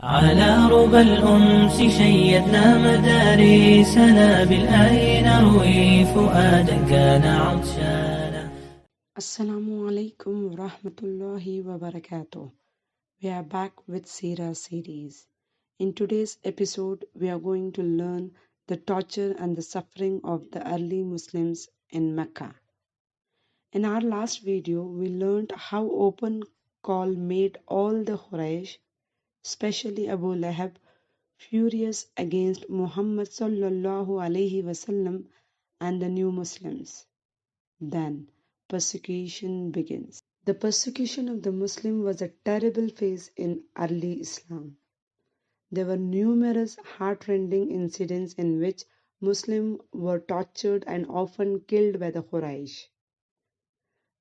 على ربى الأنس شيدنا مدارسنا بالآي نروي فؤادا كان عطشانا. Assalamu alaikum wa rahmatullahi wa barakatuh. We are back with Sira series. In today's episode, we are going to learn the torture and the suffering of the early Muslims in Mecca. In our last video, we learned how open call made all the Quraysh, especially Abu Lahab, furious against Muhammad sallallahu alaihi wasallam and the new Muslims. Then persecution begins. The persecution of the Muslim was a terrible phase in early Islam. There were numerous heart-rending incidents in which Muslims were tortured and often killed by the Quraysh.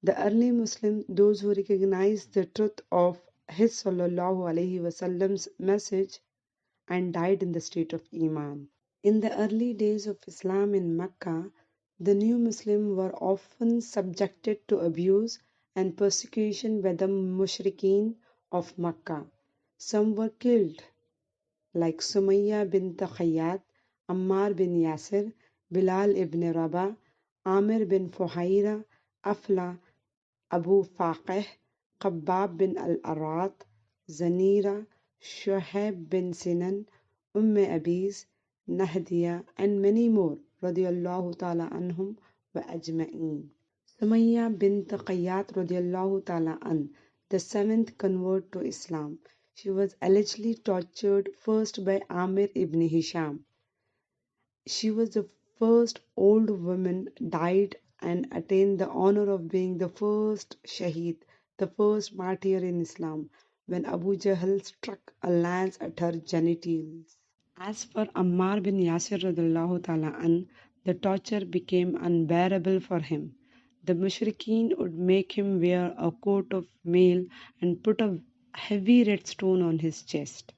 The early Muslims, those who recognized the truth of his sallallahu alaihi wasallam's message and died in the state of Iman. In the early days of Islam in Mecca, the new Muslims were often subjected to abuse and persecution by the mushrikeen of Mecca. Some were killed, like Sumayya bint Khayyat, Ammar bin Yasir, Bilal ibn Rabah, Amir bin Fuhaira, Afla, Abu Faqih, Khabbab bin al-Arat, Zanira, Shuhaib bin Sinan, Abis, Nahdiya, and many more, radiyallahu ta'ala anhum wa ajma'een. Sumayya bint Qayyat radiyallahu ta'ala an, the seventh convert to Islam. She was allegedly tortured first by Amir ibn Hisham. She was the first old woman died and attained the honor of being the first Shaheed, the first martyr in Islam, when Abu Jahl struck a lance at her genitals. As for Ammar bin Yasir radhiallahu ta'ala an, the torture became unbearable for him. The mushrikeen would make him wear a coat of mail and put a heavy red stone on his chest.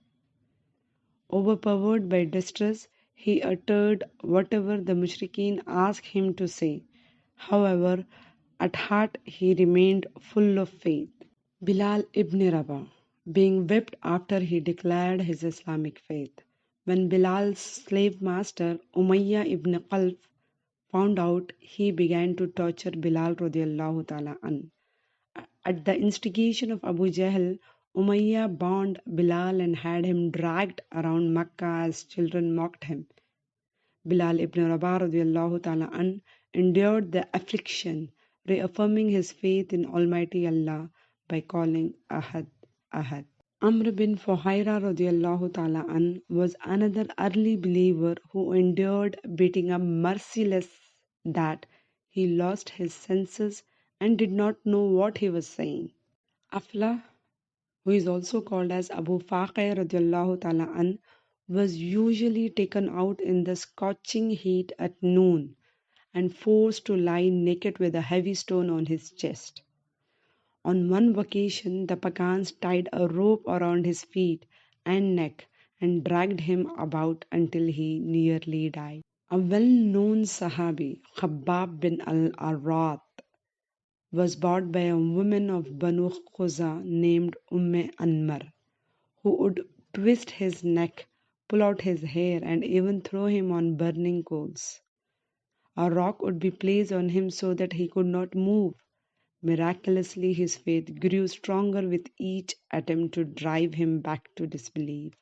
Overpowered by distress, he uttered whatever the mushrikeen asked him to say. However, at heart he remained full of faith. Bilal ibn Rabah, being whipped after he declared his Islamic faith. When Bilal's slave master Umayyah ibn Khalaf found out, he began to torture Bilal radiallahu ta'ala an. At the instigation of Abu Jahl, Umayyah bound Bilal and had him dragged around Mecca as children mocked him. Bilal ibn Rabah radiallahu ta'ala an endured the affliction, reaffirming his faith in Almighty Allah by calling Ahad, Ahad. Amr bin Fuhaira radiallahu ta'ala an was another early believer who endured beating up merciless that he lost his senses and did not know what he was saying. Afla, who is also called as Abu Faqih radiallahu ta'ala an, was usually taken out in the scorching heat at noon and forced to lie naked with a heavy stone on his chest. On one occasion, the pagans tied a rope around his feet and neck and dragged him about until he nearly died. A well-known Sahabi, Khabbab bin al-Arat, was bought by a woman of Banu Khuza named Anmar, who would twist his neck, pull out his hair, and even throw him on burning coals. A rock would be placed on him so that he could not move. Miraculously, his faith grew stronger with each attempt to drive him back to disbelief.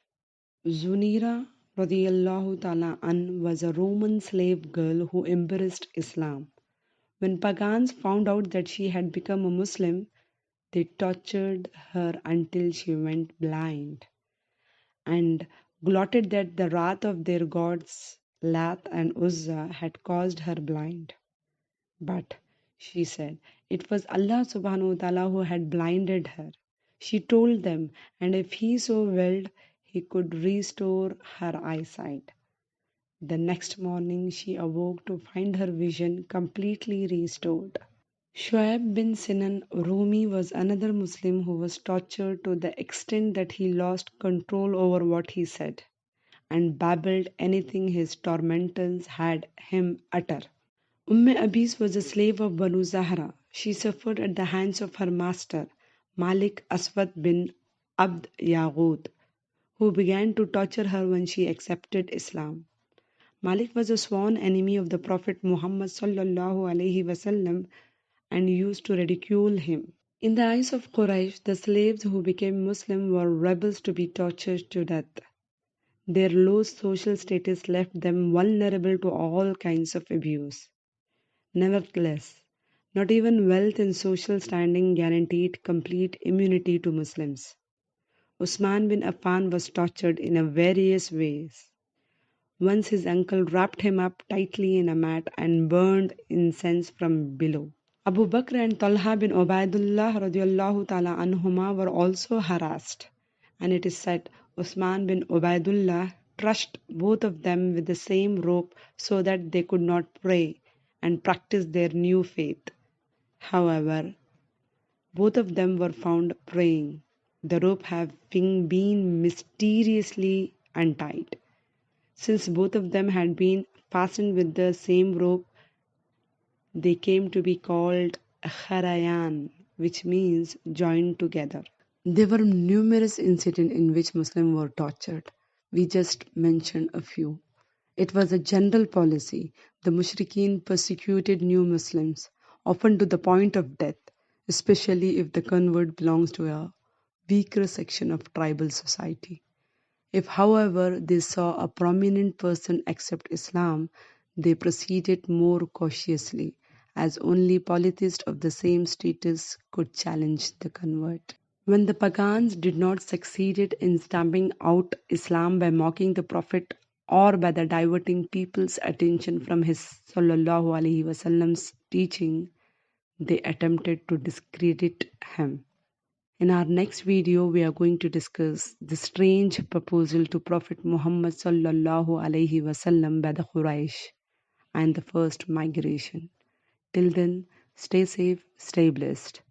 Zunira radiyallahu ta'ala an was a Roman slave girl who embraced Islam. When pagans found out that she had become a Muslim, they tortured her until she went blind and gloated that the wrath of their gods Lat and Uzza had caused her blind. But, she said, it was Allah subhanahu wa ta'ala who had blinded her. She told them, and if He so willed, He could restore her eyesight. The next morning she awoke to find her vision completely restored. Shuaib bin Sinan Rumi was another Muslim who was tortured to the extent that he lost control over what he said and babbled anything his tormentors had him utter. Abis was a slave of Banu Zahra. She suffered at the hands of her master, Malik Aswad bin Abd Yaghut, who began to torture her when she accepted Islam. Malik was a sworn enemy of the Prophet Muhammad sallallahu alaihi wasallam and used to ridicule him. In the eyes of Quraysh, the slaves who became Muslim were rebels to be tortured to death. Their low social status left them vulnerable to all kinds of abuse. Nevertheless, not even wealth and social standing guaranteed complete immunity to Muslims. Usman bin Affan was tortured in various ways. Once his uncle wrapped him up tightly in a mat and burned incense from below. Abu Bakr and Talha bin Ubaidullah radiallahu ta'ala anhuma were also harassed, and it is said Usman bin Ubaidullah trussed both of them with the same rope so that they could not pray and practice their new faith. However, both of them were found praying, the rope having been mysteriously untied. Since both of them had been fastened with the same rope, they came to be called Kharayan, which means joined together. There were numerous incidents in which Muslims were tortured. We just mentioned a few. It was a general policy. The Mushrikeen persecuted new Muslims, often to the point of death, especially if the convert belongs to a weaker section of tribal society. If, however, they saw a prominent person accept Islam, they proceeded more cautiously, as only polytheists of the same status could challenge the convert. When the pagans did not succeed in stamping out Islam by mocking the Prophet or by diverting people's attention from his sallallahu alaihi wasallam's teaching, they attempted to discredit him. In our next video, we are going to discuss the strange proposal to Prophet Muhammad sallallahu alaihi wasallam by the Quraysh and the first migration. Till then, stay safe, stay blessed.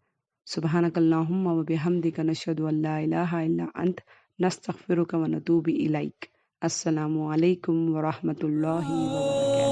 Subhanakallahumma wa bihamdika nashhadu an la ilaha illa ant nastaghfiruka wa natubu ilaik. Assalamu alaikum wa rahmatullahi wa barakatuh.